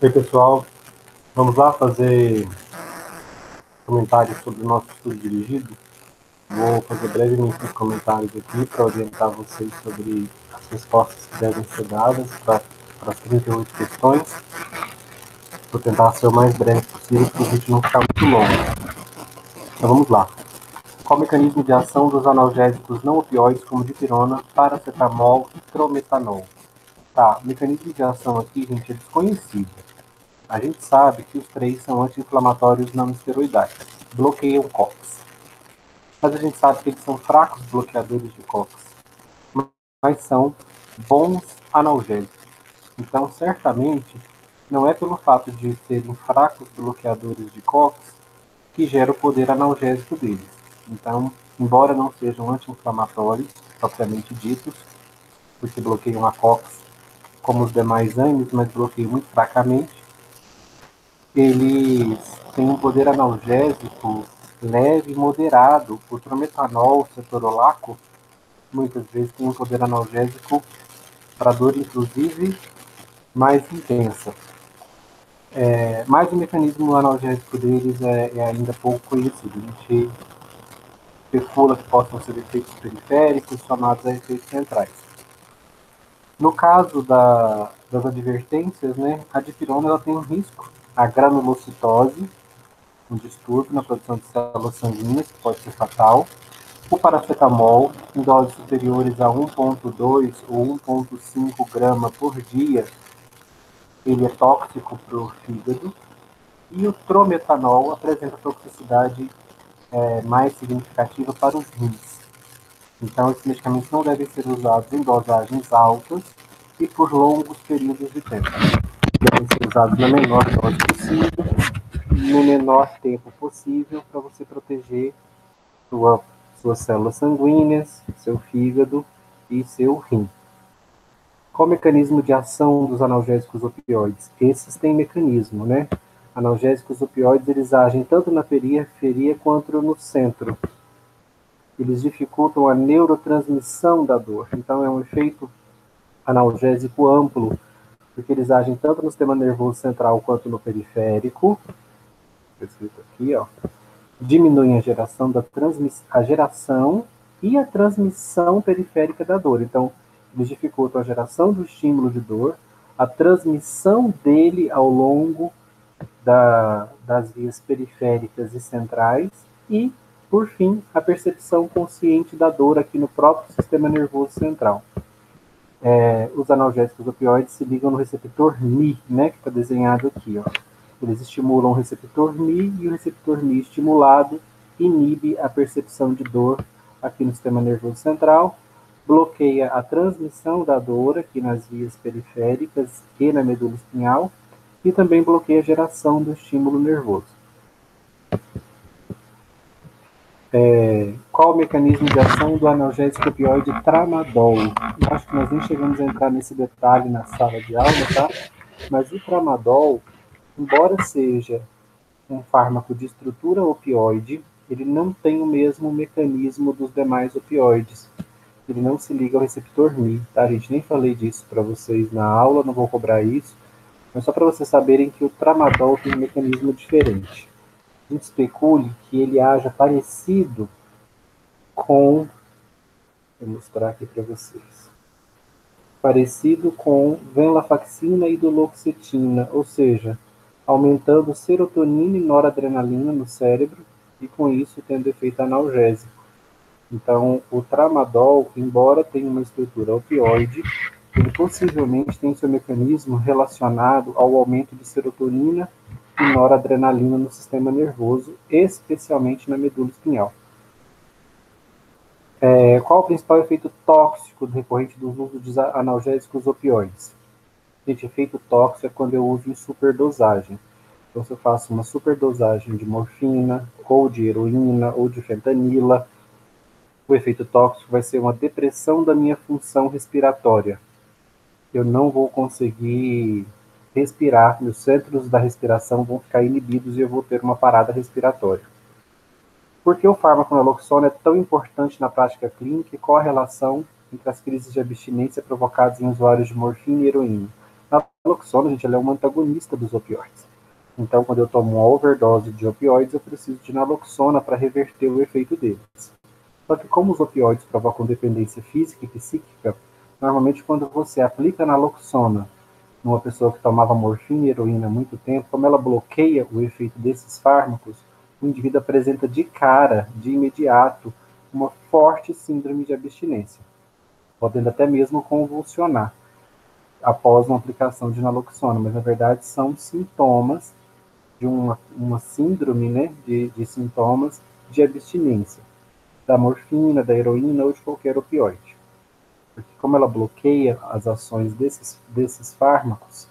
Oi, pessoal. Vamos lá fazer comentários sobre o nosso estudo dirigido. Vou fazer brevemente os comentários aqui para orientar vocês sobre as respostas que devem ser dadas para as 38 questões. Vou tentar ser o mais breve possível para a gente não ficar muito longo. Então vamos lá. Qual o mecanismo de ação dos analgésicos não opioides como dipirona, paracetamol e trometanol? Tá, o mecanismo de ação aqui, gente, é desconhecido. A gente sabe que os três são anti-inflamatórios não esteroidais, bloqueiam COX. Mas a gente sabe que eles são fracos bloqueadores de COX, mas são bons analgésicos. Então, certamente, não é pelo fato de serem fracos bloqueadores de COX que gera o poder analgésico deles. Então, embora não sejam anti-inflamatórios, propriamente ditos, porque bloqueiam a COX como os demais ANIs, mas bloqueiam muito fracamente, eles têm um poder analgésico leve e moderado. O trometanol, o cetorolaco, muitas vezes tem um poder analgésico para dor, inclusive, mais intensa. Mas o mecanismo analgésico deles é ainda pouco conhecido. A gente especula que possam ser efeitos periféricos, chamados a efeitos centrais. No caso das advertências, né, a dipirona ela tem um risco, a granulocitose, um distúrbio na produção de células sanguíneas, que pode ser fatal. O paracetamol, em doses superiores a 1,2 ou 1,5 grama por dia, ele é tóxico para o fígado. E o trometanol apresenta toxicidade mais significativa para os rins. Então, esses medicamentos não devem ser usados em dosagens altas e por longos períodos de tempo. Devem ser usados na menor dose possível, no menor tempo possível, para você proteger suas células sanguíneas, seu fígado e seu rim. Qual o mecanismo de ação dos analgésicos opioides? Esses têm mecanismo, né? Analgésicos opioides, eles agem tanto na periferia quanto no centro. Eles dificultam a neurotransmissão da dor. Então, é um efeito analgésico amplo, porque eles agem tanto no sistema nervoso central quanto no periférico. Escrito aqui, ó. Diminuem a geração e a transmissão periférica da dor. Então, eles dificultam a geração do estímulo de dor, a transmissão dele ao longo das vias periféricas e centrais e, por fim, a percepção consciente da dor aqui no próprio sistema nervoso central. Os analgésicos opioides se ligam no receptor Mi, né, que está desenhado aqui, ó. Eles estimulam o receptor Mi e o receptor Mi estimulado inibe a percepção de dor aqui no sistema nervoso central, bloqueia a transmissão da dor aqui nas vias periféricas e na medula espinhal e também bloqueia a geração do estímulo nervoso. Qual o mecanismo de ação do analgésico opioide tramadol? Eu acho que nós nem chegamos a entrar nesse detalhe na sala de aula, tá? Mas o tramadol, embora seja um fármaco de estrutura opioide, ele não tem o mesmo mecanismo dos demais opioides. Ele não se liga ao receptor Mi, tá? A gente nem falei disso para vocês na aula, não vou cobrar isso, mas só para vocês saberem que o tramadol tem um mecanismo diferente. A gente especule que ele haja parecido com, vou mostrar aqui para vocês, parecido com venlafaxina e duloxetina, ou seja, aumentando serotonina e noradrenalina no cérebro e com isso tendo efeito analgésico. Então, o tramadol, embora tenha uma estrutura opioide, ele possivelmente tem seu mecanismo relacionado ao aumento de serotonina e noradrenalina no sistema nervoso, especialmente na medula espinhal. Qual o principal efeito tóxico decorrente do uso de analgésicos opioides? Gente, efeito tóxico é quando eu uso em superdosagem. Então, se eu faço uma superdosagem de morfina, ou de heroína, ou de fentanila, o efeito tóxico vai ser uma depressão da minha função respiratória. Eu não vou conseguir respirar, meus centros da respiração vão ficar inibidos e eu vou ter uma parada respiratória. Por que o fármaco naloxona é tão importante na prática clínica e qual a relação entre as crises de abstinência provocadas em usuários de morfina e heroína? Naloxona, gente, ela é uma antagonista dos opioides. Então, quando eu tomo uma overdose de opioides, eu preciso de naloxona para reverter o efeito deles. Só que como os opioides provocam dependência física e psíquica, normalmente quando você aplica naloxona numa pessoa que tomava morfina e heroína há muito tempo, como ela bloqueia o efeito desses fármacos, o indivíduo apresenta de cara, de imediato, uma forte síndrome de abstinência, podendo até mesmo convulsionar após uma aplicação de naloxona, mas na verdade são sintomas de uma síndrome, né, de sintomas de abstinência, da morfina, da heroína ou de qualquer opioide. Porque como ela bloqueia as ações desses fármacos,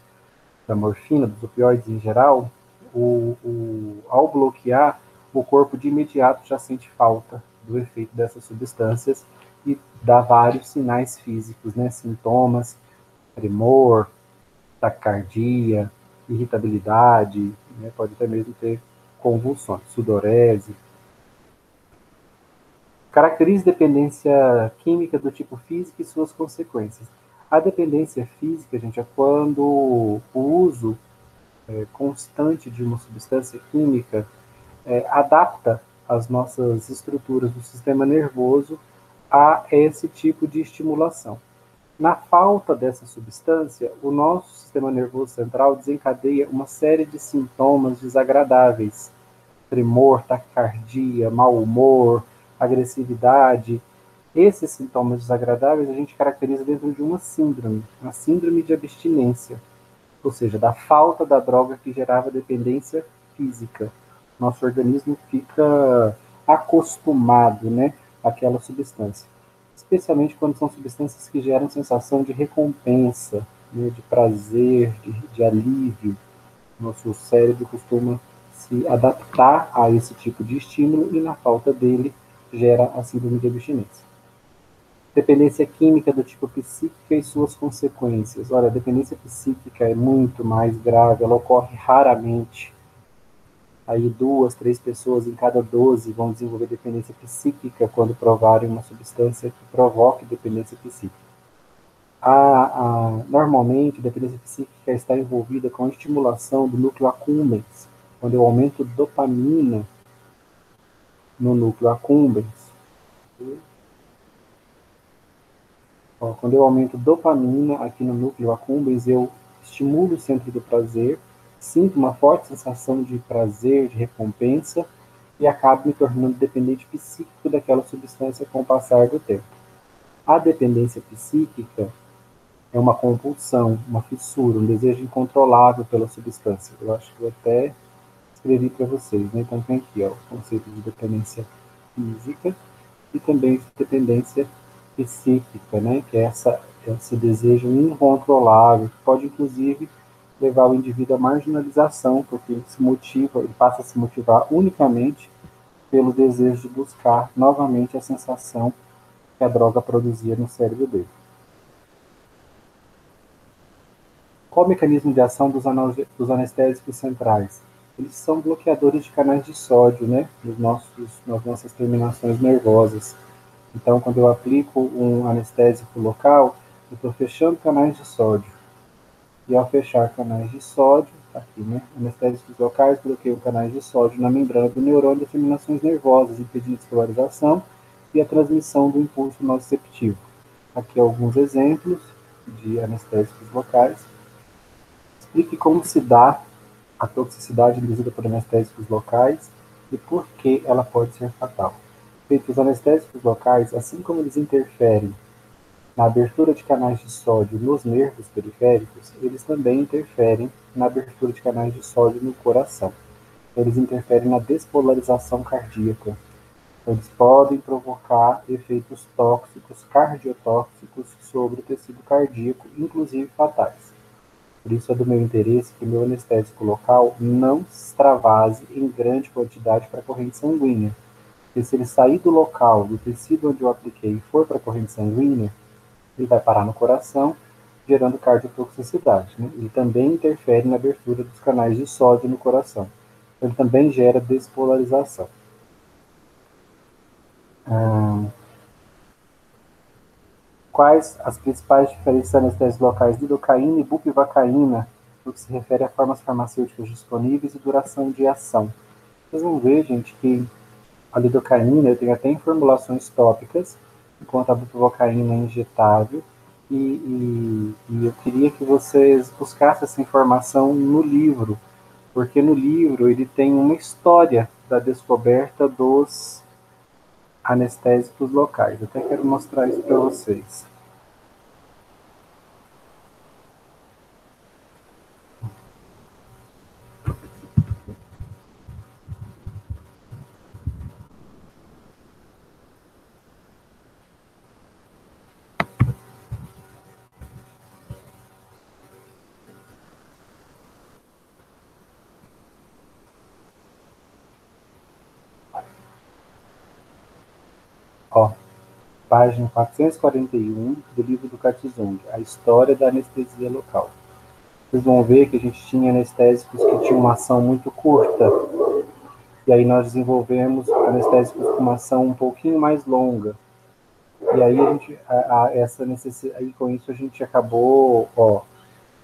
da morfina, dos opioides em geral, ao bloquear, o corpo de imediato já sente falta do efeito dessas substâncias e dá vários sinais físicos, né, sintomas, tremor, taquicardia, irritabilidade, né, pode até mesmo ter convulsões, sudorese. Caracteriza dependência química do tipo física e suas consequências. A dependência física, gente, é quando o uso constante de uma substância química adapta as nossas estruturas do sistema nervoso a esse tipo de estimulação. Na falta dessa substância, o nosso sistema nervoso central desencadeia uma série de sintomas desagradáveis: tremor, taquicardia, mau humor, agressividade. Esses sintomas desagradáveis a gente caracteriza dentro de uma síndrome de abstinência, ou seja, da falta da droga que gerava dependência física. Nosso organismo fica acostumado, né, àquela substância, especialmente quando são substâncias que geram sensação de recompensa, né, de prazer, de alívio. Nosso cérebro costuma se adaptar a esse tipo de estímulo e, na falta dele, gera a síndrome de abstinência. Dependência química do tipo psíquica e suas consequências. Olha, a dependência psíquica é muito mais grave, ela ocorre raramente. Aí 2, 3 pessoas em cada 12 vão desenvolver dependência psíquica quando provarem uma substância que provoque dependência psíquica. Normalmente, a dependência psíquica está envolvida com a estimulação do núcleo accumbens, quando eu aumento dopamina no núcleo accumbens. Quando eu aumento dopamina aqui no núcleo accumbens, eu estimulo o centro do prazer, sinto uma forte sensação de prazer, de recompensa, e acabo me tornando dependente psíquico daquela substância com o passar do tempo. A dependência psíquica é uma compulsão, uma fissura, um desejo incontrolável pela substância. Eu acho que eu até escrevi para vocês, né? Então tem aqui ó, o conceito de dependência física e também de dependência psíquica, né? Que é esse desejo incontrolável, que pode inclusive levar o indivíduo à marginalização, porque ele passa a se motivar unicamente pelo desejo de buscar novamente a sensação que a droga produzia no cérebro dele. Qual o mecanismo de ação dos anestésicos centrais? Eles são bloqueadores de canais de sódio, né, nas nossas terminações nervosas. Então, quando eu aplico um anestésico local, eu estou fechando canais de sódio. E ao fechar canais de sódio, tá aqui, né, anestésicos locais bloqueiam canais de sódio na membrana do neurônio das terminações nervosas, impedindo a despolarização e a transmissão do impulso nociceptivo. Aqui alguns exemplos de anestésicos locais. Explique como se dá a toxicidade induzida por anestésicos locais e por que ela pode ser fatal. Feito, os anestésicos locais, assim como eles interferem na abertura de canais de sódio nos nervos periféricos, eles também interferem na abertura de canais de sódio no coração. Eles interferem na despolarização cardíaca. Eles podem provocar efeitos tóxicos, cardiotóxicos sobre o tecido cardíaco, inclusive fatais. Por isso é do meu interesse que meu anestésico local não extravase em grande quantidade para a corrente sanguínea. Porque se ele sair do local, do tecido onde eu apliquei e for para a corrente sanguínea, ele vai parar no coração, gerando cardiotoxicidade. Né? Ele também interfere na abertura dos canais de sódio no coração. Ele também gera despolarização. Quais as principais diferenças anestésicos locais? Lidocaína e bupivacaína, no que se refere a formas farmacêuticas disponíveis e duração de ação. Vocês vão ver, gente, que a lidocaína tem até em formulações tópicas, enquanto a bupivacaína é injetável. E eu queria que vocês buscassem essa informação no livro, porque no livro ele tem uma história da descoberta dos anestésicos locais. Eu até quero mostrar isso para vocês. Ó, página 441 do livro do Katzung, A História da Anestesia Local. Vocês vão ver que a gente tinha anestésicos que tinham uma ação muito curta, e aí nós desenvolvemos anestésicos com uma ação um pouquinho mais longa. E aí a gente, essa necessidade, aí com isso a gente acabou,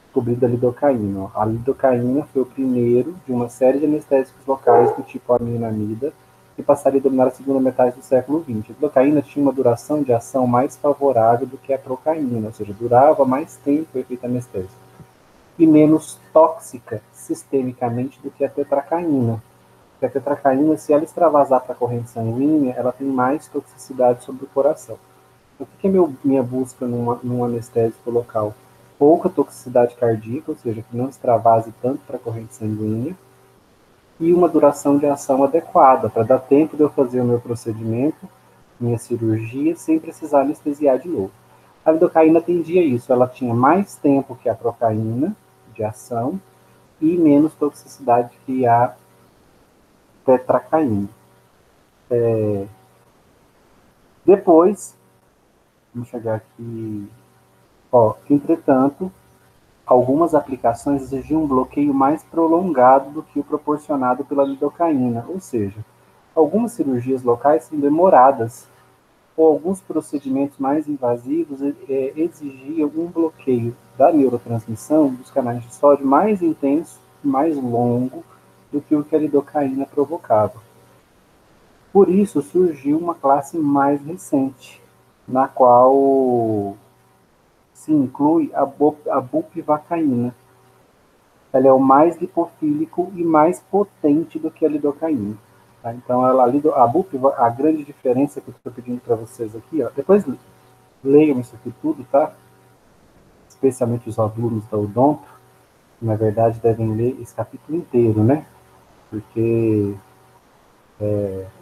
descobrindo a lidocaína. A lidocaína foi o primeiro de uma série de anestésicos locais do tipo aminamida, que passaria a dominar a segunda metade do século XX. A lidocaína tinha uma duração de ação mais favorável do que a procaína, ou seja, durava mais tempo o efeito anestésico, e menos tóxica sistemicamente do que a tetracaína. Porque a tetracaína, se ela extravasar para a corrente sanguínea, ela tem mais toxicidade sobre o coração. O que é minha busca num anestésico local? Pouca toxicidade cardíaca, ou seja, que não extravase tanto para a corrente sanguínea, e uma duração de ação adequada, para dar tempo de eu fazer o meu procedimento, minha cirurgia, sem precisar anestesiar de novo. A lidocaína atendia isso, ela tinha mais tempo que a procaína de ação e menos toxicidade que a tetracaína. Depois, vamos chegar aqui, entretanto, algumas aplicações exigiam um bloqueio mais prolongado do que o proporcionado pela lidocaína, ou seja, algumas cirurgias locais são demoradas, ou alguns procedimentos mais invasivos exigiam um bloqueio da neurotransmissão dos canais de sódio mais intenso, mais longo do que o que a lidocaína provocava. Por isso surgiu uma classe mais recente, na qual se inclui a bupivacaína. Ela é o mais lipofílico e mais potente do que a lidocaína. Tá? Então, a grande diferença que eu estou pedindo para vocês aqui, depois leiam isso aqui tudo, tá? Especialmente os alunos da Odonto, que, na verdade, devem ler esse capítulo inteiro, né? Porque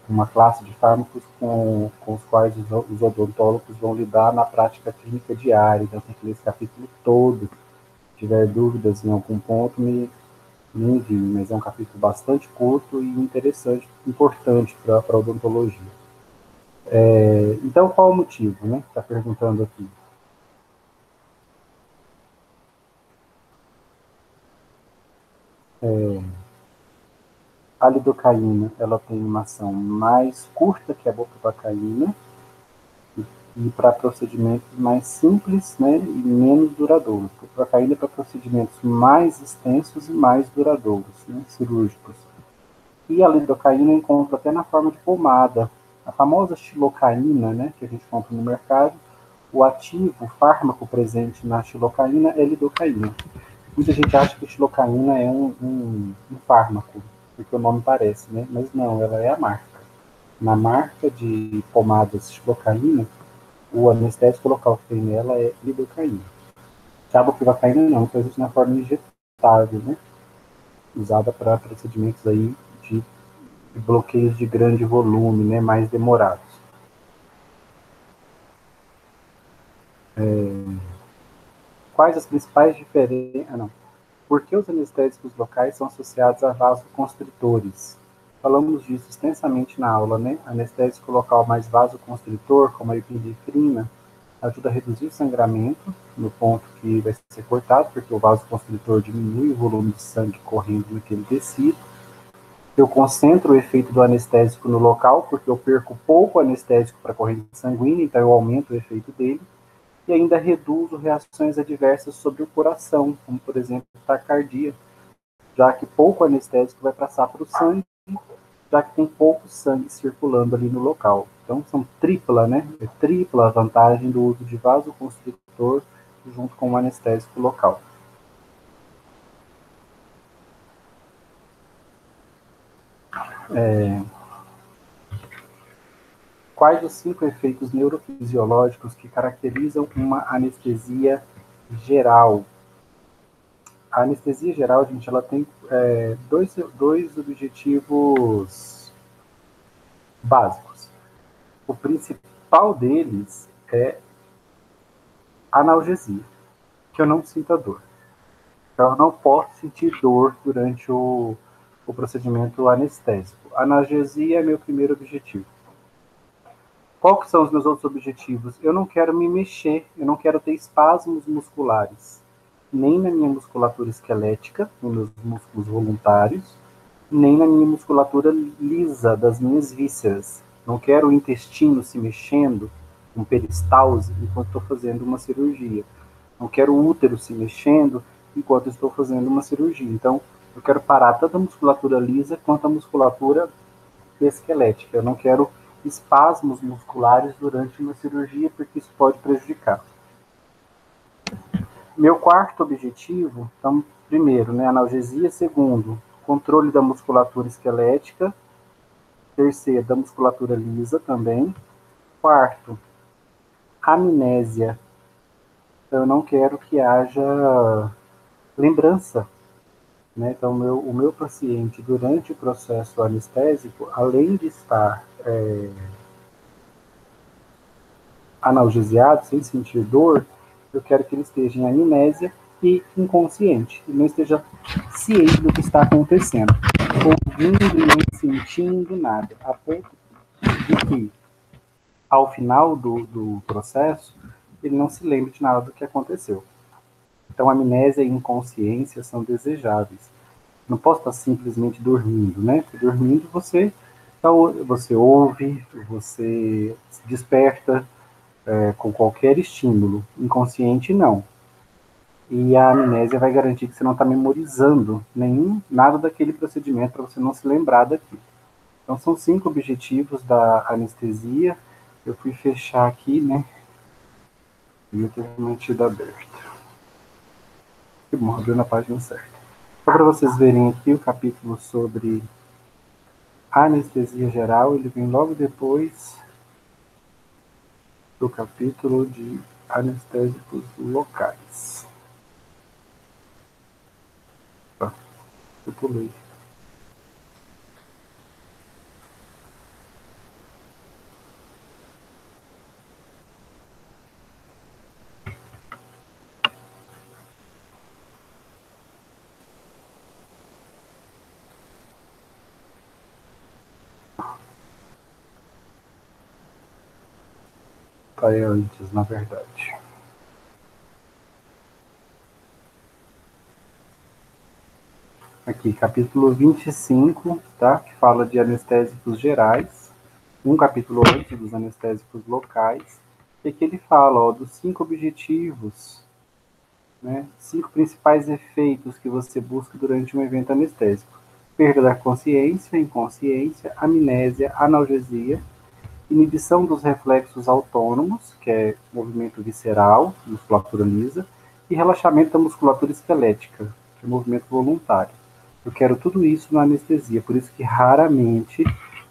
uma classe de fármacos com os quais os odontólogos vão lidar na prática clínica diária. Então, tem que ler esse capítulo todo. Se tiver dúvidas em algum ponto, me envie. Mas é um capítulo bastante curto e interessante, importante para a odontologia. Então, qual o motivo, né? Está perguntando aqui. A lidocaína, ela tem uma ação mais curta que a bupivacaína, e para procedimentos mais simples, né, e menos duradouros. A bupivacaína é para procedimentos mais extensos e mais duradouros, né, cirúrgicos. E a lidocaína encontra até na forma de pomada. A famosa xilocaína, né, que a gente compra no mercado, o ativo, o fármaco presente na xilocaína é lidocaína. Muita gente acha que xilocaína é um fármaco, porque o nome parece, né? Mas não, ela é a marca. Na marca de pomadas xilocaína, o anestésico local que tem nela é lidocaína. A bupivacaína não, então existe na forma injetável, né? Usada para procedimentos aí de bloqueios de grande volume, né? Mais demorados. Quais as principais diferenças? Não. Por que os anestésicos locais são associados a vasoconstritores? Falamos disso extensamente na aula, né? Anestésico local mais vasoconstritor, como a epinefrina, ajuda a reduzir o sangramento no ponto que vai ser cortado, porque o vasoconstritor diminui o volume de sangue correndo naquele tecido. Eu concentro o efeito do anestésico no local, porque eu perco pouco anestésico para a corrente sanguínea, então eu aumento o efeito dele. e ainda reduzo reações adversas sobre o coração, como, por exemplo, taquicardia, já que pouco anestésico vai passar para o sangue, já que tem pouco sangue circulando ali no local. Então, são tripla, né? É tripla a vantagem do uso de vasoconstritor junto com o anestésico local. Quais os 5 efeitos neurofisiológicos que caracterizam uma anestesia geral? A anestesia geral, gente, ela tem dois objetivos básicos. O principal deles é analgesia, que eu não sinta dor. Então, eu não posso sentir dor durante o procedimento anestésico. A analgesia é meu primeiro objetivo. Qual que são os meus outros objetivos? Eu não quero me mexer, eu não quero ter espasmos musculares, nem na minha musculatura esquelética, nos meus músculos voluntários, nem na minha musculatura lisa das minhas vísceras. Não quero o intestino se mexendo, com peristalse, enquanto estou fazendo uma cirurgia. Não quero o útero se mexendo enquanto estou fazendo uma cirurgia. Então, eu quero parar tanto a musculatura lisa quanto a musculatura esquelética. Eu não quero espasmos musculares durante uma cirurgia, porque isso pode prejudicar. Meu quarto objetivo, então, primeiro, né, analgesia. Segundo, controle da musculatura esquelética. Terceiro, da musculatura lisa também. Quarto, amnésia. Eu não quero que haja lembrança. Né? Então, o meu paciente, durante o processo anestésico, além de estar analgesiado, sem sentir dor, eu quero que ele esteja em amnésia e inconsciente, e não esteja ciente do que está acontecendo, ouvindo e nem sentindo nada, a ponto de que, ao final do processo, ele não se lembre de nada do que aconteceu. Então, amnésia e inconsciência são desejáveis. Não posso estar simplesmente dormindo, né? Porque dormindo você ouve, você se desperta, com qualquer estímulo. Inconsciente, não. E a amnésia vai garantir que você não está memorizando nada daquele procedimento para você não se lembrar daquilo. Então, são 5 objetivos da anestesia. Eu fui fechar aqui, né? E eu tenho mantido aberto. Que bom, abriu na página certa. Só para vocês verem aqui o capítulo sobre anestesia geral, ele vem logo depois do capítulo de anestésicos locais. Tá, eu pulei. Tá aí antes, na verdade. Aqui, capítulo 25, tá? Que fala de anestésicos gerais. Um capítulo antes dos anestésicos locais. E aqui ele fala, ó, dos 5 objetivos, né? 5 principais efeitos que você busca durante um evento anestésico. Perda da consciência, inconsciência, amnésia, analgesia, inibição dos reflexos autônomos, que é movimento visceral, musculatura lisa, e relaxamento da musculatura esquelética, que é movimento voluntário. Eu quero tudo isso na anestesia, por isso que raramente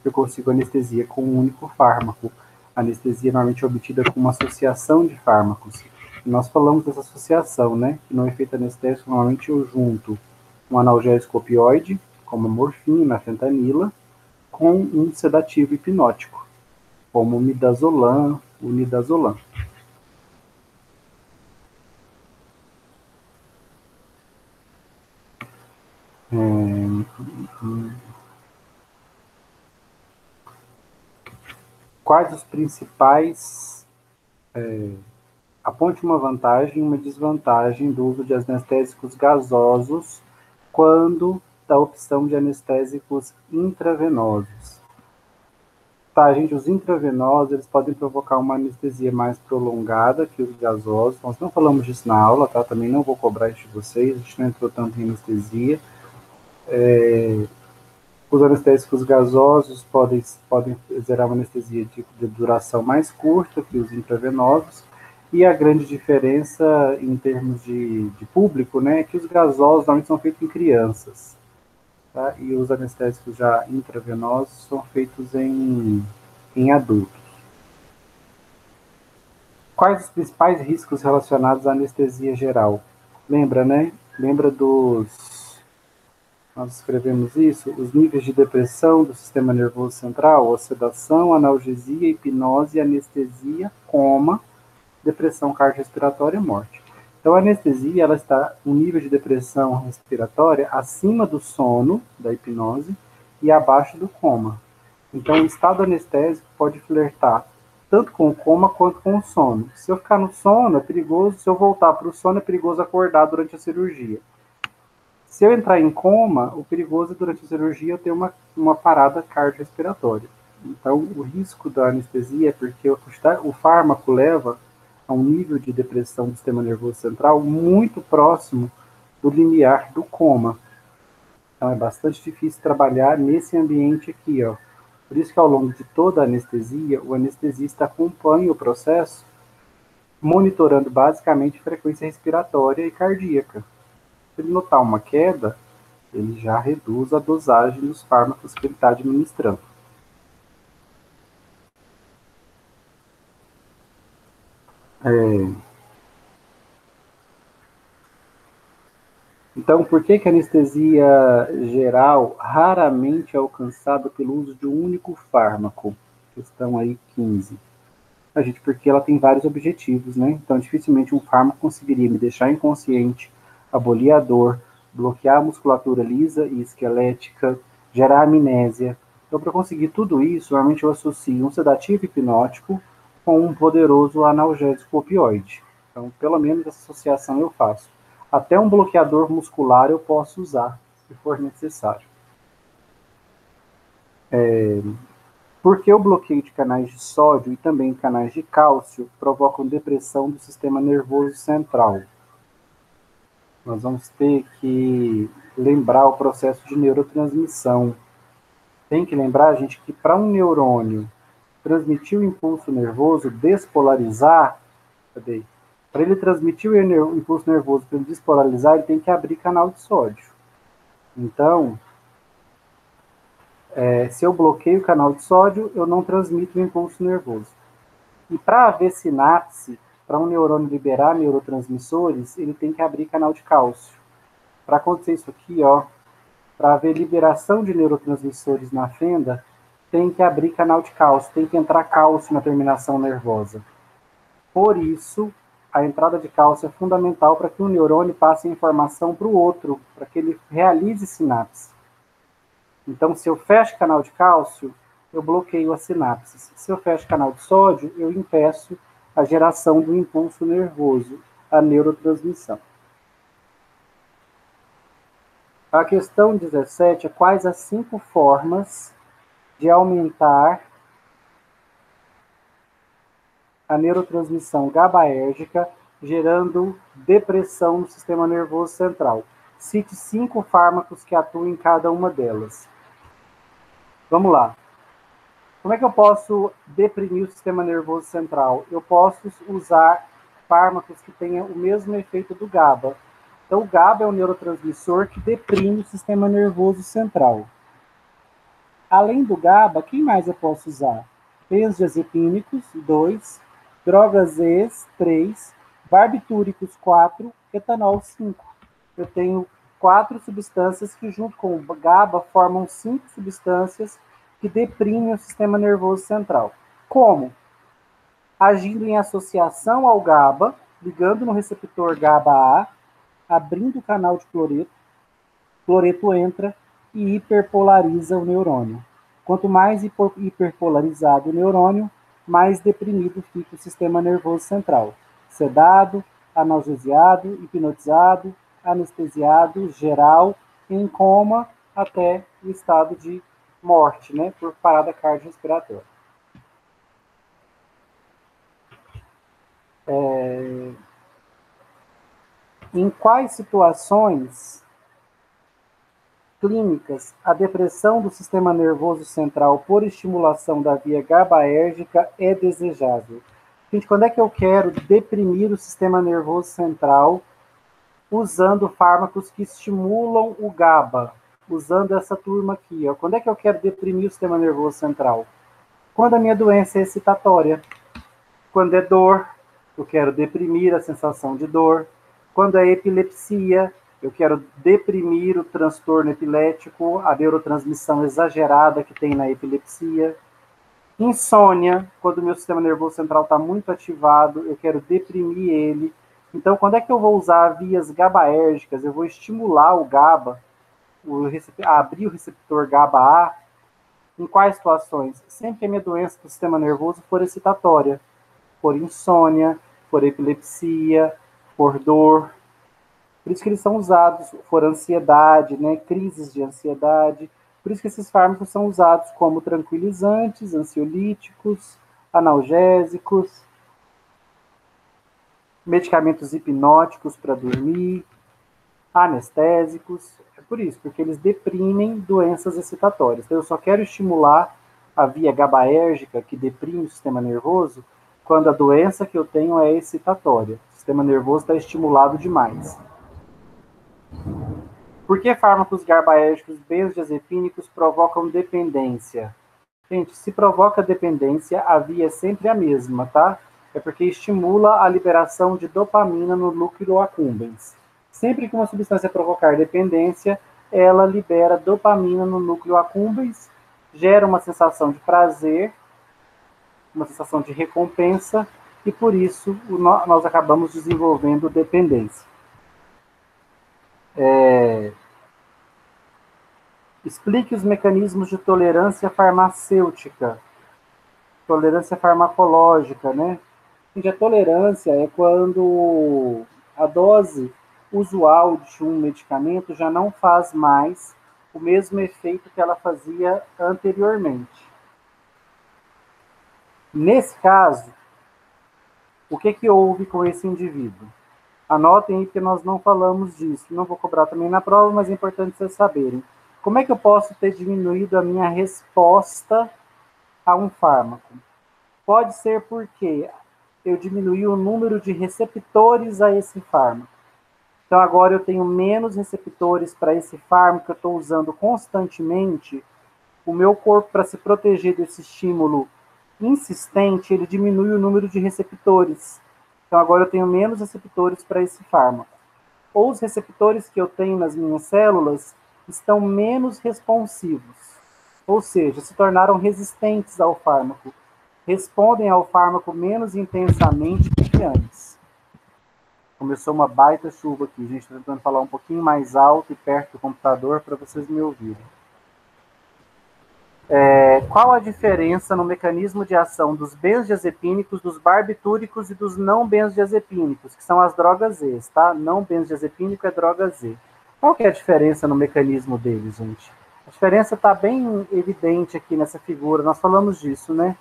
eu consigo anestesia com um único fármaco. A anestesia normalmente é obtida com uma associação de fármacos. E nós falamos dessa associação, né? Que no efeito anestésico, normalmente eu junto um analgésico opioide, como a morfina, a fentanila, com um sedativo hipnótico, como o midazolam, o nidazolam. Quais os principais... Aponte uma vantagem e uma desvantagem do uso de anestésicos gasosos quando da opção de anestésicos intravenosos. Tá, gente, os intravenosos, eles podem provocar uma anestesia mais prolongada que os gasosos. Nós não falamos disso na aula, tá? Também não vou cobrar isso de vocês, a gente não entrou tanto em anestesia. Os anestésicos gasosos podem gerar uma anestesia de duração mais curta que os intravenosos. E a grande diferença em termos de público, né, é que os gasosos normalmente são feitos em crianças, tá? E os anestésicos já intravenosos são feitos em adultos. Quais os principais riscos relacionados à anestesia geral? Lembra, né? Lembra dos... Nós escrevemos isso, os níveis de depressão do sistema nervoso central, sedação, analgesia, hipnose, anestesia, coma, depressão cardiorrespiratória e morte. Então, a anestesia, ela está um nível de depressão respiratória acima do sono, da hipnose, e abaixo do coma. Então, o estado anestésico pode flertar tanto com o coma quanto com o sono. Se eu ficar no sono, é perigoso. Se eu voltar para o sono, é perigoso acordar durante a cirurgia. Se eu entrar em coma, o perigoso é durante a cirurgia eu ter uma parada cardiorrespiratória. Então, o risco da anestesia é porque o fármaco leva a um nível de depressão do sistema nervoso central muito próximo do limiar do coma. Então, é bastante difícil trabalhar nesse ambiente aqui, ó. Por isso que ao longo de toda a anestesia, o anestesista acompanha o processo, monitorando basicamente frequência respiratória e cardíaca. Se ele notar uma queda, ele já reduz a dosagem dos fármacos que ele está administrando. Então, por que a anestesia geral raramente é alcançada pelo uso de um único fármaco? Questão aí 15. Gente, porque ela tem vários objetivos, né? Então, dificilmente um fármaco conseguiria me deixar inconsciente, abolir a dor, bloquear a musculatura lisa e esquelética, gerar amnésia. Então, para conseguir tudo isso, normalmente eu associo um sedativo hipnótico com um poderoso analgésico opioide. Então, pelo menos essa associação eu faço. Até um bloqueador muscular eu posso usar, se for necessário. Porque o bloqueio de canais de sódio e também canais de cálcio provocam depressão do sistema nervoso central. Nós vamos ter que lembrar o processo de neurotransmissão. Tem que lembrar, gente, que para um neurônio transmitir o impulso nervoso, despolarizar, para ele transmitir o impulso nervoso, para ele despolarizar, ele tem que abrir canal de sódio. Então, se eu bloqueio o canal de sódio, eu não transmito o impulso nervoso. E para haver sinapse, para um neurônio liberar neurotransmissores, ele tem que abrir canal de cálcio. Para acontecer isso aqui, ó, para haver liberação de neurotransmissores na fenda, tem que abrir canal de cálcio, tem que entrar cálcio na terminação nervosa. Por isso, a entrada de cálcio é fundamental para que um neurônio passe a informação para o outro, para que ele realize sinapse. Então, se eu fecho canal de cálcio, eu bloqueio as sinapses. Se eu fecho canal de sódio, eu impeço a geração do impulso nervoso, a neurotransmissão. A questão 17 é quais as 5 formas de aumentar a neurotransmissão GABAérgica, gerando depressão no sistema nervoso central. Cite 5 fármacos que atuam em cada uma delas. Vamos lá. Como é que eu posso deprimir o sistema nervoso central? Eu posso usar fármacos que tenham o mesmo efeito do GABA. Então, o GABA é um neurotransmissor que deprime o sistema nervoso central. Além do GABA, quem mais eu posso usar? Benzodiazepínicos, 2, drogas ES, 3, barbitúricos, 4, etanol, 5. Eu tenho 4 substâncias que, junto com o GABA, formam 5 substâncias que deprimem o sistema nervoso central. Como? Agindo em associação ao GABA, ligando no receptor GABA-A, abrindo o canal de cloreto, cloreto entra e hiperpolariza o neurônio. Quanto mais hiperpolarizado o neurônio, mais deprimido fica o sistema nervoso central. Sedado, analgesiado, hipnotizado, anestesiado, geral, em coma, até o estado de morte, né, por parada cardiorrespiratória. Em quais situações clínicas a depressão do sistema nervoso central por estimulação da via GABAérgica é desejável? Gente, quando é que eu quero deprimir o sistema nervoso central usando fármacos que estimulam o GABA? Usando essa turma aqui, ó. Quando é que eu quero deprimir o sistema nervoso central? Quando a minha doença é excitatória. Quando é dor, eu quero deprimir a sensação de dor. Quando é epilepsia, eu quero deprimir o transtorno epilético, a neurotransmissão exagerada que tem na epilepsia. Insônia, quando o meu sistema nervoso central está muito ativado, eu quero deprimir ele. Então, quando é que eu vou usar vias GABAérgicas? Eu vou estimular o GABA, abrir o receptor GABA-A. Em quais situações? Sempre que a minha doença do sistema nervoso for excitatória, por insônia, por epilepsia, por dor. Por isso que eles são usados, por ansiedade, né? Crises de ansiedade. Por isso que esses fármacos são usados como tranquilizantes, ansiolíticos, analgésicos, medicamentos hipnóticos para dormir, anestésicos. É por isso, porque eles deprimem doenças excitatórias. Então, eu só quero estimular a via GABAérgica, que deprime o sistema nervoso, quando a doença que eu tenho é excitatória. O sistema nervoso está estimulado demais. Por que fármacos GABAérgicos benzodiazepínicos provocam dependência? Gente, se provoca dependência, a via é sempre a mesma, tá? É porque estimula a liberação de dopamina no núcleo accumbens. Sempre que uma substância provocar dependência, ela libera dopamina no núcleo accumbens, gera uma sensação de prazer, uma sensação de recompensa, e por isso nós acabamos desenvolvendo dependência. Explique os mecanismos de tolerância farmacêutica, tolerância farmacológica, né? A tolerância é quando a dose usual de um medicamento já não faz mais o mesmo efeito que ela fazia anteriormente. Nesse caso, o que houve com esse indivíduo? Anotem aí que nós não falamos disso. Não vou cobrar também na prova, mas é importante vocês saberem. Como é que eu posso ter diminuído a minha resposta a um fármaco? Pode ser porque eu diminui o número de receptores a esse fármaco. Então, agora eu tenho menos receptores para esse fármaco que eu estou usando constantemente. O meu corpo, para se proteger desse estímulo insistente, ele diminui o número de receptores. Então, agora eu tenho menos receptores para esse fármaco. Ou os receptores que eu tenho nas minhas células estão menos responsivos, ou seja, se tornaram resistentes ao fármaco, respondem ao fármaco menos intensamente do que antes. Começou uma baita chuva aqui, gente, estou tentando falar um pouquinho mais alto e perto do computador para vocês me ouvirem. Qual a diferença no mecanismo de ação dos benzodiazepínicos, dos barbitúricos e dos não benzodiazepínicos, que são as drogas Z, tá? Não benzodiazepínico é droga Z. Qual que é a diferença no mecanismo deles, gente? A diferença está bem evidente aqui nessa figura, nós falamos disso, né?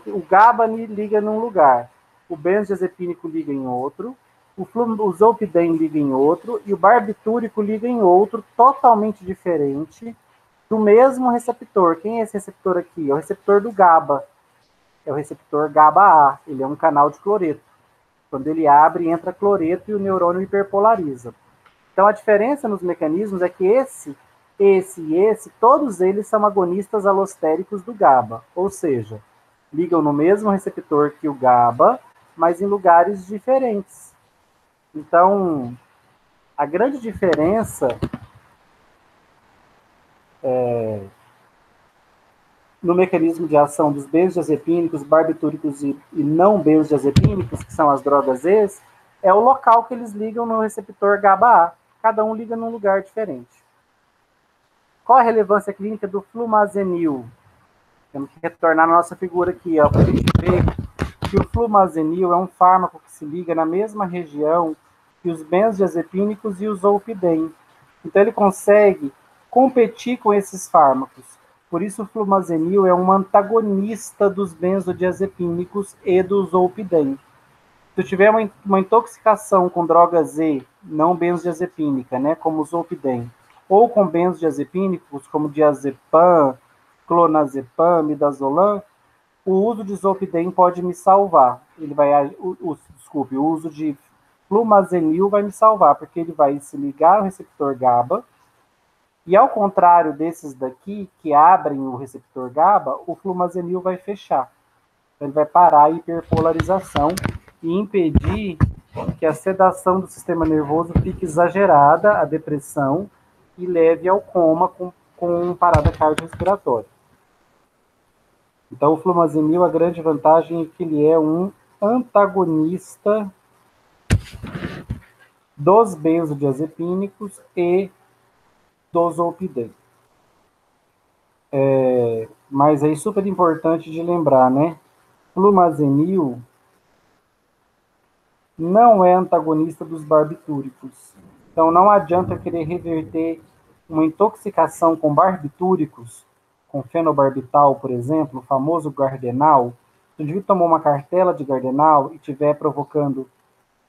O GABA liga num lugar, o benzodiazepínico liga em outro, o zolpidem liga em outro e o barbitúrico liga em outro, totalmente diferente, do mesmo receptor. Quem é esse receptor aqui? É o receptor do GABA. É o receptor GABA-A. Ele é um canal de cloreto. Quando ele abre, entra cloreto e o neurônio hiperpolariza. Então, a diferença nos mecanismos é que esse, todos eles são agonistas alostéricos do GABA. Ou seja, ligam no mesmo receptor que o GABA, mas em lugares diferentes. Então, a grande diferença no mecanismo de ação dos benzodiazepínicos, barbitúricos e não benzodiazepínicos, que são as drogas Z, é o local que eles ligam no receptor GABA-A. Cada um liga num lugar diferente. Qual a relevância clínica do flumazenil? Temos que retornar na nossa figura aqui, para a gente ver que o flumazenil é um fármaco que se liga na mesma região que os benzodiazepínicos e o zolpidem. Então, ele consegue competir com esses fármacos. Por isso, o flumazenil é um antagonista dos benzodiazepínicos e do zolpidem. Se eu tiver uma intoxicação com droga Z, não benzodiazepínica, né, como o Zolpidem, ou com benzodiazepínicos, como diazepam, clonazepam, midazolam, o uso de Zolpidem pode me salvar. Ele vai, desculpe, o uso de flumazenil vai me salvar, porque ele vai se ligar ao receptor GABA, e ao contrário desses daqui, que abrem o receptor GABA, o flumazenil vai fechar. Então, ele vai parar a hiperpolarização e impedir que a sedação do sistema nervoso fique exagerada, a depressão, e leve ao coma com parada cardiorrespiratória. Então, o flumazenil, a grande vantagem é que ele é um antagonista dos benzodiazepínicos e do Zolpidem. Mas é super importante de lembrar, né? Flumazenil não é antagonista dos barbitúricos. Então, não adianta querer reverter uma intoxicação com barbitúricos, com fenobarbital, por exemplo, o famoso Gardenal. Se o indivíduo tomou uma cartela de Gardenal e estiver provocando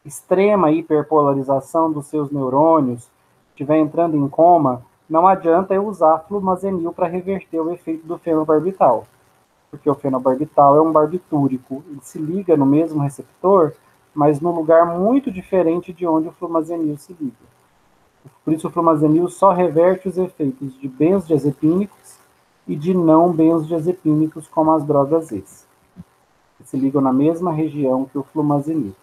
extrema hiperpolarização dos seus neurônios, estiver entrando em coma, não adianta eu usar flumazenil para reverter o efeito do fenobarbital, porque o fenobarbital é um barbitúrico, ele se liga no mesmo receptor, mas num lugar muito diferente de onde o flumazenil se liga. Por isso o flumazenil só reverte os efeitos de benzodiazepínicos e de não benzodiazepínicos, como as drogas Z, que se ligam na mesma região que o flumazenil.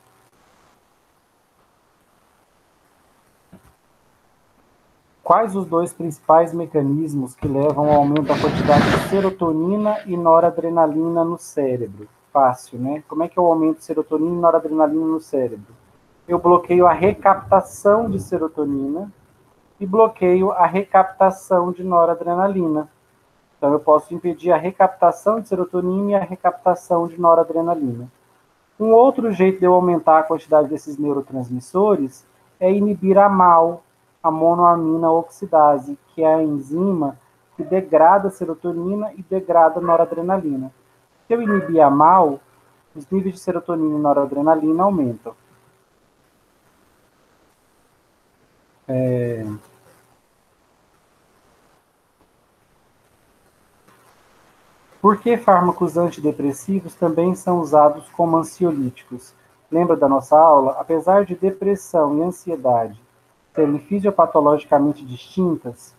Quais os dois principais mecanismos que levam ao aumento da quantidade de serotonina e noradrenalina no cérebro? Fácil, né? Como é que eu aumento serotonina e noradrenalina no cérebro? Eu bloqueio a recaptação de serotonina e bloqueio a recaptação de noradrenalina. Então, eu posso impedir a recaptação de serotonina e a recaptação de noradrenalina. Um outro jeito de eu aumentar a quantidade desses neurotransmissores é inibir a MAO, a monoamina oxidase, que é a enzima que degrada a serotonina e degrada a noradrenalina. Se eu inibir a MAO, os níveis de serotonina e noradrenalina aumentam. Por que fármacos antidepressivos também são usados como ansiolíticos? Lembra da nossa aula? Apesar de depressão e ansiedade serem fisiopatologicamente distintas,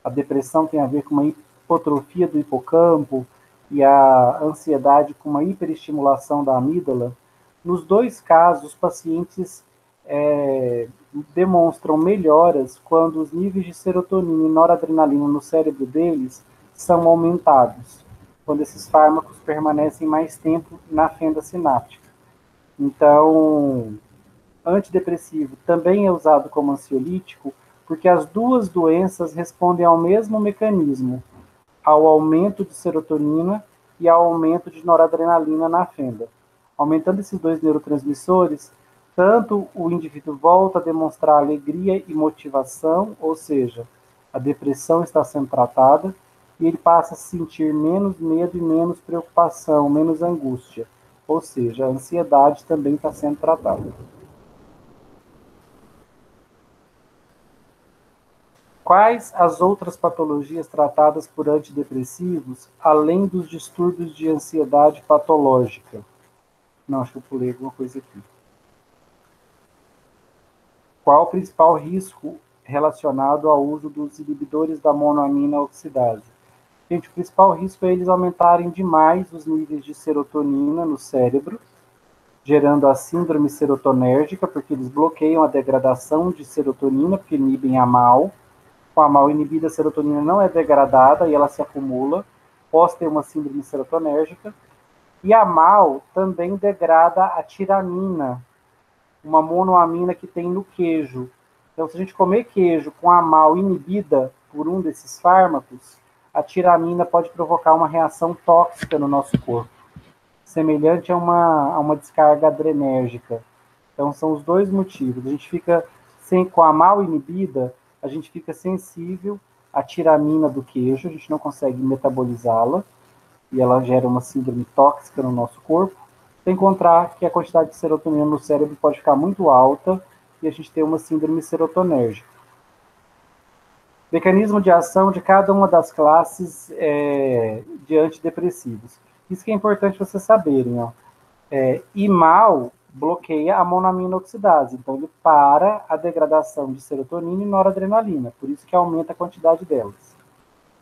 a depressão tem a ver com uma hipotrofia do hipocampo e a ansiedade com uma hiperestimulação da amígdala. Nos dois casos, os pacientes demonstram melhoras quando os níveis de serotonina e noradrenalina no cérebro deles são aumentados, quando esses fármacos permanecem mais tempo na fenda sináptica. Então, antidepressivo também é usado como ansiolítico porque as duas doenças respondem ao mesmo mecanismo, ao aumento de serotonina e ao aumento de noradrenalina na fenda. Aumentando esses dois neurotransmissores, tanto o indivíduo volta a demonstrar alegria e motivação, ou seja, a depressão está sendo tratada, e ele passa a sentir menos medo e menos preocupação, menos angústia, ou seja, a ansiedade também está sendo tratada. Quais as outras patologias tratadas por antidepressivos, além dos distúrbios de ansiedade patológica? Não, acho que eu pulei alguma coisa aqui. Qual o principal risco relacionado ao uso dos inibidores da monoamina oxidase? Gente, o principal risco é eles aumentarem demais os níveis de serotonina no cérebro, gerando a síndrome serotonérgica, porque eles bloqueiam a degradação de serotonina, porque inibem a MAO. Com a MAO inibida, a serotonina não é degradada e ela se acumula. Posso ter uma síndrome serotonérgica. E a MAO também degrada a tiramina, uma monoamina que tem no queijo. Então, se a gente comer queijo com a MAO inibida por um desses fármacos, a tiramina pode provocar uma reação tóxica no nosso corpo, semelhante a uma descarga adrenérgica. Então, são os dois motivos. A gente fica com a MAO inibida, a gente fica sensível à tiramina do queijo, a gente não consegue metabolizá-la, e ela gera uma síndrome tóxica no nosso corpo. encontrar que a quantidade de serotonina no cérebro pode ficar muito alta e a gente tem uma síndrome serotonérgica. Mecanismo de ação de cada uma das classes de antidepressivos. Isso que é importante vocês saberem. Ó. Imal bloqueia a monamina oxidase, então ele para a degradação de serotonina e noradrenalina, por isso que aumenta a quantidade delas.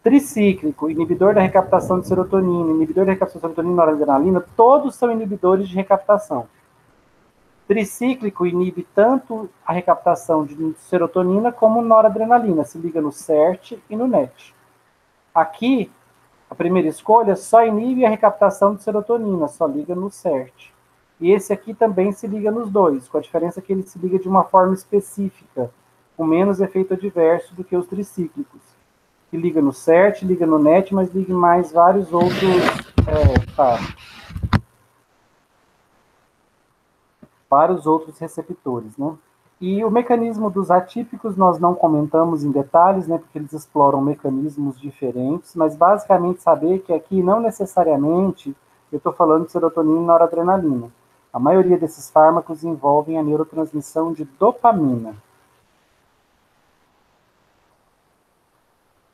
Tricíclico, inibidor da recaptação de serotonina, inibidor da recaptação de serotonina e noradrenalina, todos são inibidores de recaptação. Tricíclico inibe tanto a recaptação de serotonina como noradrenalina, se liga no SERT e no NET. Aqui, a primeira escolha só inibe a recaptação de serotonina, só liga no SERT. E esse aqui também se liga nos dois, com a diferença que ele se liga de uma forma específica, com menos efeito adverso do que os tricíclicos. Que liga no SERT, liga no NET, mas liga em mais vários outros vários outros receptores, né? E o mecanismo dos atípicos nós não comentamos em detalhes, né, porque eles exploram mecanismos diferentes, mas basicamente saber que aqui não necessariamente eu estou falando de serotonina e noradrenalina. A maioria desses fármacos envolvem a neurotransmissão de dopamina.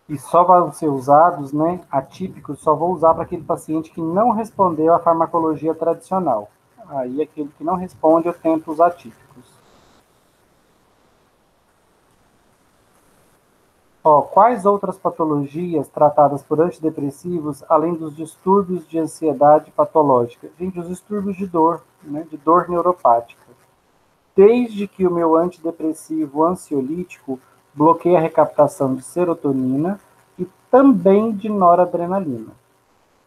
E só vão ser usados, né, atípicos, só vou usar para aquele paciente que não respondeu à farmacologia tradicional. Aí, aquele que não responde, eu tento os atípicos. Quais outras patologias tratadas por antidepressivos, além dos distúrbios de ansiedade patológica? Gente, os distúrbios de dor, né, de dor neuropática. Desde que o meu antidepressivo ansiolítico bloqueia a recaptação de serotonina e também de noradrenalina.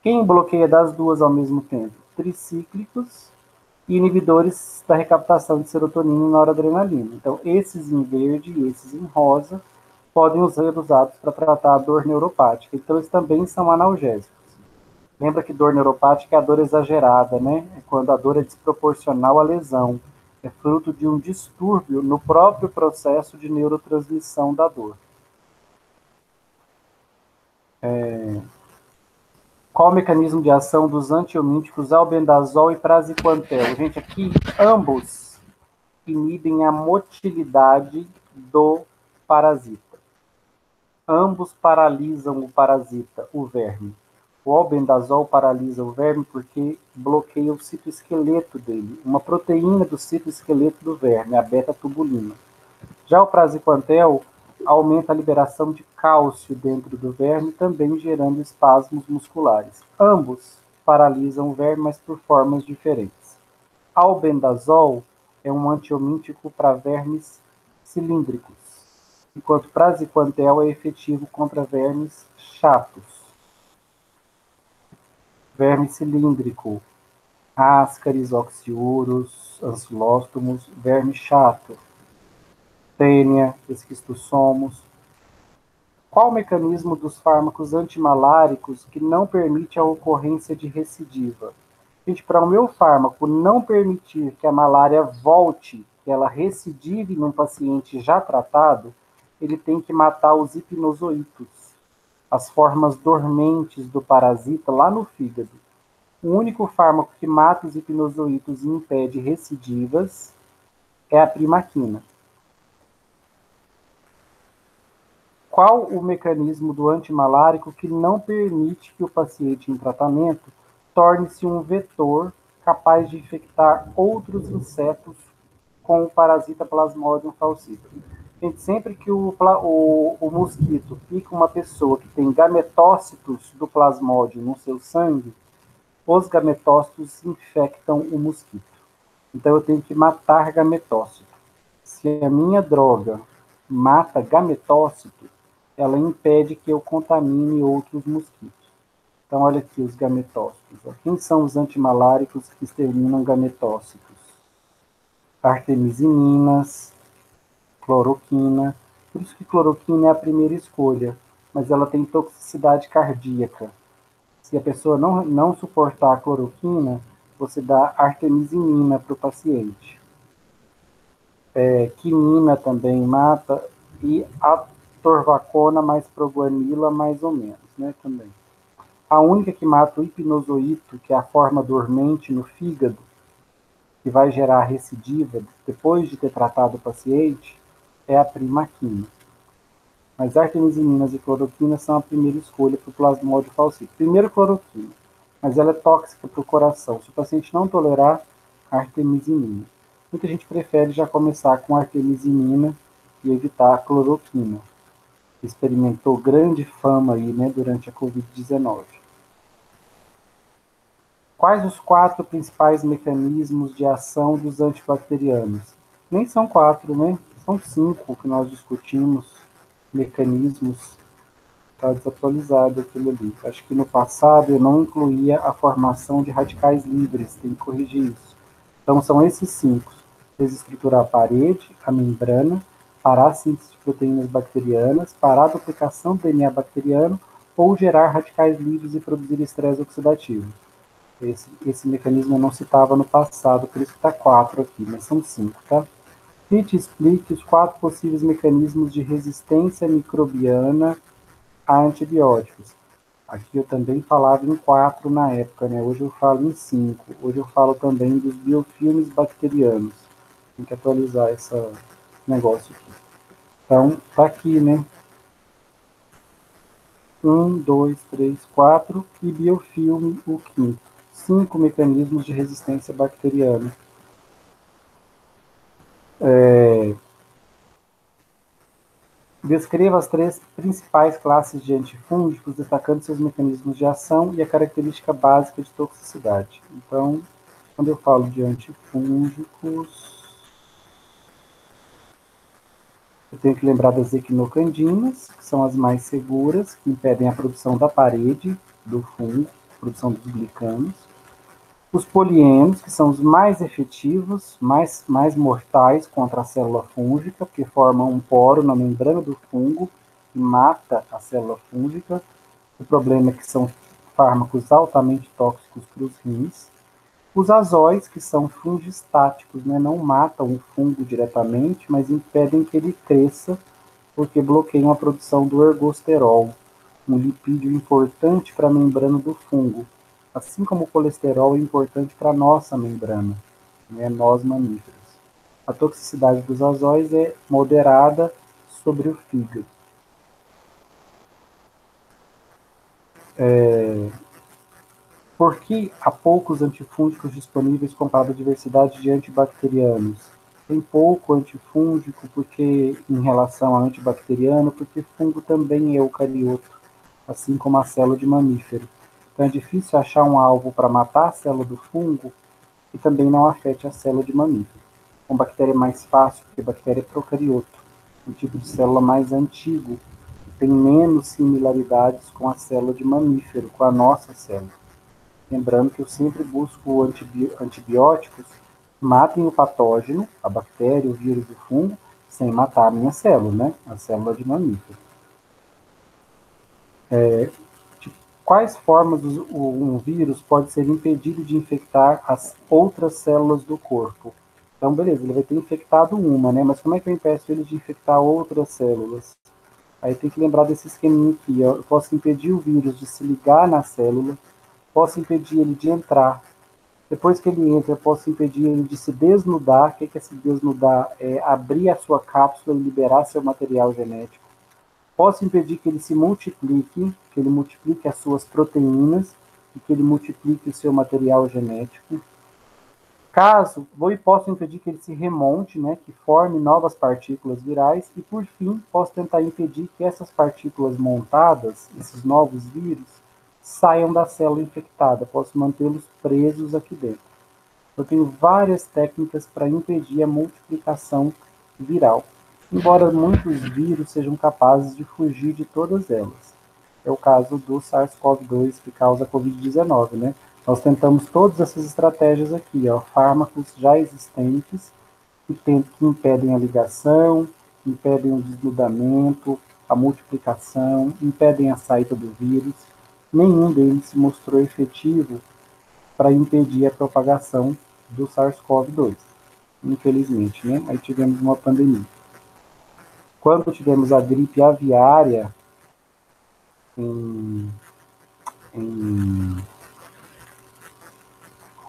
Quem bloqueia das duas ao mesmo tempo? Tricíclicos e inibidores da recaptação de serotonina e noradrenalina. Então, esses em verde e esses em rosa podem ser usados para tratar a dor neuropática. Então, eles também são analgésicos. Lembra que dor neuropática é a dor exagerada, né? É quando a dor é desproporcional à lesão. É fruto de um distúrbio no próprio processo de neurotransmissão da dor. Qual o mecanismo de ação dos antiomíticos albendazol e praziquantel? Gente, aqui ambos inibem a motilidade do parasita. Ambos paralisam o parasita, o verme. O albendazol paralisa o verme porque bloqueia o citoesqueleto dele, uma proteína do citoesqueleto do verme, a beta-tubulina. Já o praziquantel aumenta a liberação de cálcio dentro do verme, também gerando espasmos musculares. Ambos paralisam o verme, mas por formas diferentes. Albendazol é um antiomítico para vermes cilíndricos, enquanto praziquantel é efetivo contra vermes chatos. Verme cilíndrico, ascaris, oxiurus, ancilóstomos, verme chato, tênia, esquistossomos. Qual o mecanismo dos fármacos antimaláricos que não permite a ocorrência de recidiva? Gente, para o meu fármaco não permitir que a malária volte, que ela recidive num paciente já tratado, ele tem que matar os hipnozoítos, as formas dormentes do parasita lá no fígado. O único fármaco que mata os hipnozoítos e impede recidivas é a primaquina. Qual o mecanismo do antimalárico que não permite que o paciente em tratamento torne-se um vetor capaz de infectar outros insetos com o parasita Plasmodium falciparum? Gente, sempre que o mosquito pica uma pessoa que tem gametócitos do Plasmodium no seu sangue, os gametócitos infectam o mosquito. Então, eu tenho que matar gametócito. Se a minha droga mata gametócito, ela impede que eu contamine outros mosquitos. Então, olha aqui os gametócitos. Quem são os antimaláricos que exterminam gametócitos? Artemisininas, cloroquina. Por isso que cloroquina é a primeira escolha, mas ela tem toxicidade cardíaca. Se a pessoa não suportar a cloroquina, você dá artemisinina para o paciente. Quinina também mata, e a torvacona mais proguanila, mais ou menos, né, também. A única que mata o hipnozoíto, que é a forma dormente no fígado, que vai gerar recidiva depois de ter tratado o paciente é a primaquina. Mas artemisininas e cloroquina são a primeira escolha para o plasmódio falciparum. Primeiro cloroquina, mas ela é tóxica para o coração. Se o paciente não tolerar, artemisinina. Muita gente prefere já começar com artemisinina e evitar a cloroquina. Experimentou grande fama aí, né, durante a Covid-19. Quais os 4 principais mecanismos de ação dos antibacterianos? Nem são 4, né? São 5 que nós discutimos, mecanismos. Está desatualizado aquilo ali. Acho que no passado eu não incluía a formação de radicais livres, tem que corrigir isso. Então são esses 5. Desestruturar a parede, a membrana, parar a síntese de proteínas bacterianas, parar a duplicação do DNA bacteriano ou gerar radicais livres e produzir estresse oxidativo. Esse mecanismo eu não citava no passado, por isso que está 4 aqui, mas são 5, tá? E te explique os 4 possíveis mecanismos de resistência microbiana a antibióticos. Aqui eu também falava em 4 na época, né? Hoje eu falo em 5. Hoje eu falo também dos biofilmes bacterianos. Tem que atualizar esse negócio aqui. Então, tá aqui, né? 1, 2, 3, 4 e biofilme o quinto. 5 mecanismos de resistência bacteriana. Descreva as 3 principais classes de antifúngicos, destacando seus mecanismos de ação e a característica básica de toxicidade. Então, quando eu falo de antifúngicos, eu tenho que lembrar das equinocandinas, que são as mais seguras, que impedem a produção da parede do fungo, a produção dos glicanos. Os polienos, que são os mais efetivos, mais mortais contra a célula fúngica, porque formam um poro na membrana do fungo e mata a célula fúngica. O problema é que são fármacos altamente tóxicos para os rins. Os azóis, que são fungistáticos, né? Não matam o fungo diretamente, mas impedem que ele cresça, porque bloqueiam a produção do ergosterol, um lipídio importante para a membrana do fungo, assim como o colesterol é importante para a nossa membrana, né, nós mamíferos. A toxicidade dos azóis é moderada sobre o fígado. Por que há poucos antifúngicos disponíveis comparado à diversidade de antibacterianos? Tem pouco antifúngico porque, em relação a antibacteriano, porque fungo também é eucarioto, assim como a célula de mamífero. Então é difícil achar um alvo para matar a célula do fungo e também não afete a célula de mamífero. Com bactéria é mais fácil, porque bactéria é procarioto, um tipo de célula mais antigo, que tem menos similaridades com a célula de mamífero, com a nossa célula. Lembrando que eu sempre busco antibióticos que matem o patógeno, a bactéria, o vírus, o fungo, sem matar a minha célula, né? A célula de mamífero. Quais formas um vírus pode ser impedido de infectar as outras células do corpo? Então, beleza, ele vai ter infectado uma, né? Mas como é que eu impeço ele de infectar outras células? Aí tem que lembrar desse esqueminha aqui, ó. Eu posso impedir o vírus de se ligar na célula, posso impedir ele de entrar. Depois que ele entra, eu posso impedir ele de se desnudar. O que é se desnudar? É abrir a sua cápsula e liberar seu material genético. Posso impedir que ele se multiplique, que ele multiplique as suas proteínas e que ele multiplique o seu material genético. Posso impedir que ele se remonte, né, que forme novas partículas virais e, por fim, posso tentar impedir que essas partículas montadas, esses novos vírus, saiam da célula infectada. Posso mantê-los presos aqui dentro. Eu tenho várias técnicas para impedir a multiplicação viral, embora muitos vírus sejam capazes de fugir de todas elas. É o caso do SARS-CoV-2 que causa a Covid-19, né? Nós tentamos todas essas estratégias aqui, ó, fármacos já existentes que impedem a ligação, impedem o desnudamento, a multiplicação, impedem a saída do vírus. Nenhum deles se mostrou efetivo para impedir a propagação do SARS-CoV-2, infelizmente, né? Aí tivemos uma pandemia. Quando tivemos a gripe aviária em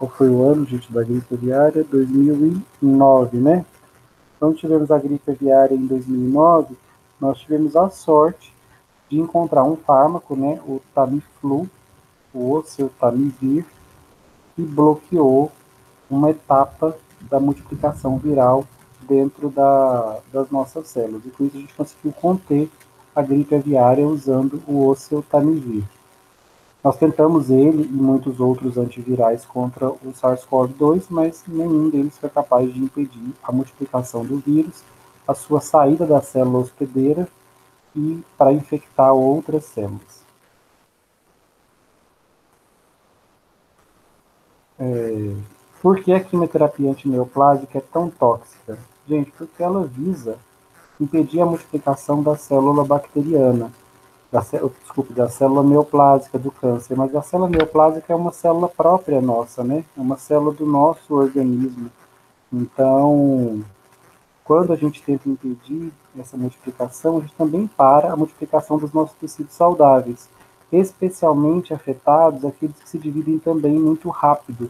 Qual foi o ano, gente, da gripe aviária? 2009, né? Quando tivemos a gripe aviária em 2009, nós tivemos a sorte de encontrar um fármaco, né, o Tamiflu, o oseltamivir, que bloqueou uma etapa da multiplicação viral dentro das nossas células. E com isso a gente conseguiu conter a gripe aviária usando o oseltamivir. Nós tentamos ele e muitos outros antivirais contra o SARS-CoV-2, mas nenhum deles foi capaz de impedir a multiplicação do vírus, a sua saída da célula hospedeira e para infectar outras células. Por que a quimioterapia antineoplásica é tão tóxica? Gente, porque ela visa impedir a multiplicação da célula bacteriana, da célula neoplásica do câncer, mas a célula neoplásica é uma célula própria nossa, né? É uma célula do nosso organismo. Então, quando a gente tenta impedir essa multiplicação, a gente também para a multiplicação dos nossos tecidos saudáveis, especialmente afetados aqueles que se dividem também muito rápido,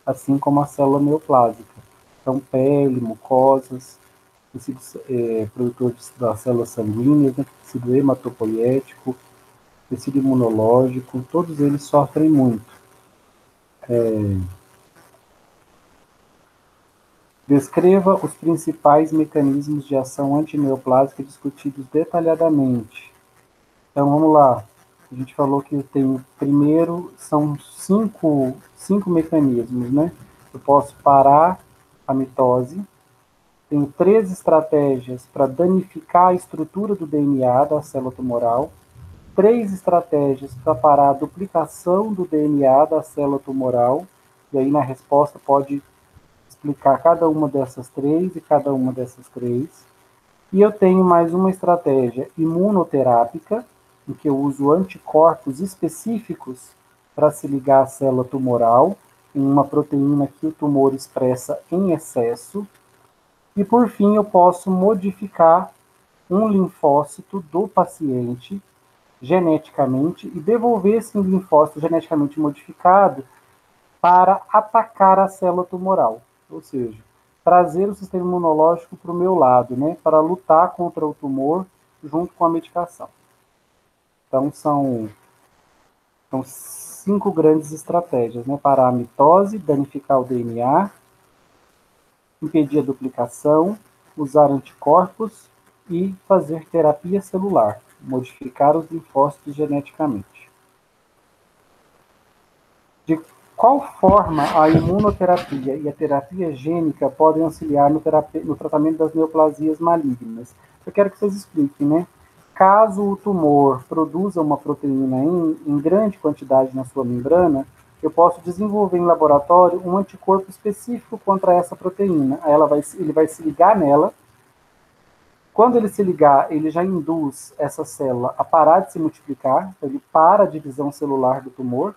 assim como a célula neoplásica. Então, pele, mucosas, tecidos produtores das células sanguíneas, né, tecido hematopoético, tecido imunológico, todos eles sofrem muito. Descreva os principais mecanismos de ação antineoplásica discutidos detalhadamente. Então, vamos lá. A gente falou que tem, primeiro, são cinco mecanismos, né? Eu posso parar a mitose. Tenho 3 estratégias para danificar a estrutura do DNA da célula tumoral. 3 estratégias para parar a duplicação do DNA da célula tumoral. E aí, na resposta, pode explicar cada uma dessas 3 e cada uma dessas 3. E eu tenho mais uma estratégia imunoterápica, em que eu uso anticorpos específicos para se ligar à célula tumoral, em uma proteína que o tumor expressa em excesso. E, por fim, eu posso modificar um linfócito do paciente geneticamente e devolver esse linfócito geneticamente modificado para atacar a célula tumoral. Ou seja, trazer o sistema imunológico para o meu lado, né, para lutar contra o tumor junto com a medicação. Então, são 5 grandes estratégias, né, parar a mitose, danificar o DNA, impedir a duplicação, usar anticorpos e fazer terapia celular, modificar os linfócitos geneticamente. De qual forma a imunoterapia e a terapia gênica podem auxiliar no tratamento das neoplasias malignas? Eu quero que vocês expliquem, né? Caso o tumor produza uma proteína em grande quantidade na sua membrana, eu posso desenvolver em laboratório um anticorpo específico contra essa proteína. Ele vai se ligar nela. Quando ele se ligar, ele já induz essa célula a parar de se multiplicar, ele para a divisão celular do tumor,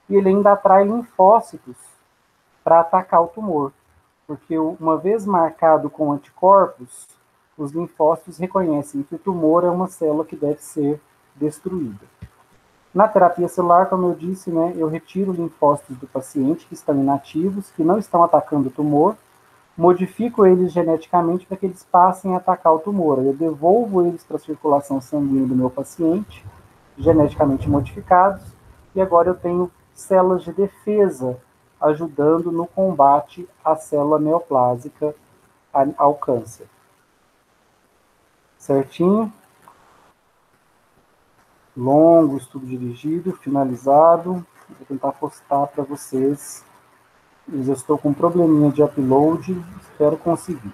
e ele ainda atrai linfócitos para atacar o tumor. Porque uma vez marcado com anticorpos, os linfócitos reconhecem que o tumor é uma célula que deve ser destruída. Na terapia celular, como eu disse, né, eu retiro linfócitos do paciente que estão inativos, que não estão atacando o tumor, modifico eles geneticamente para que eles passem a atacar o tumor. Eu devolvo eles para a circulação sanguínea do meu paciente, geneticamente modificados, e agora eu tenho células de defesa ajudando no combate à célula neoplásica ao câncer. Certinho? Longo estudo dirigido, finalizado. Vou tentar postar para vocês. Eu estou com um probleminha de upload, espero conseguir.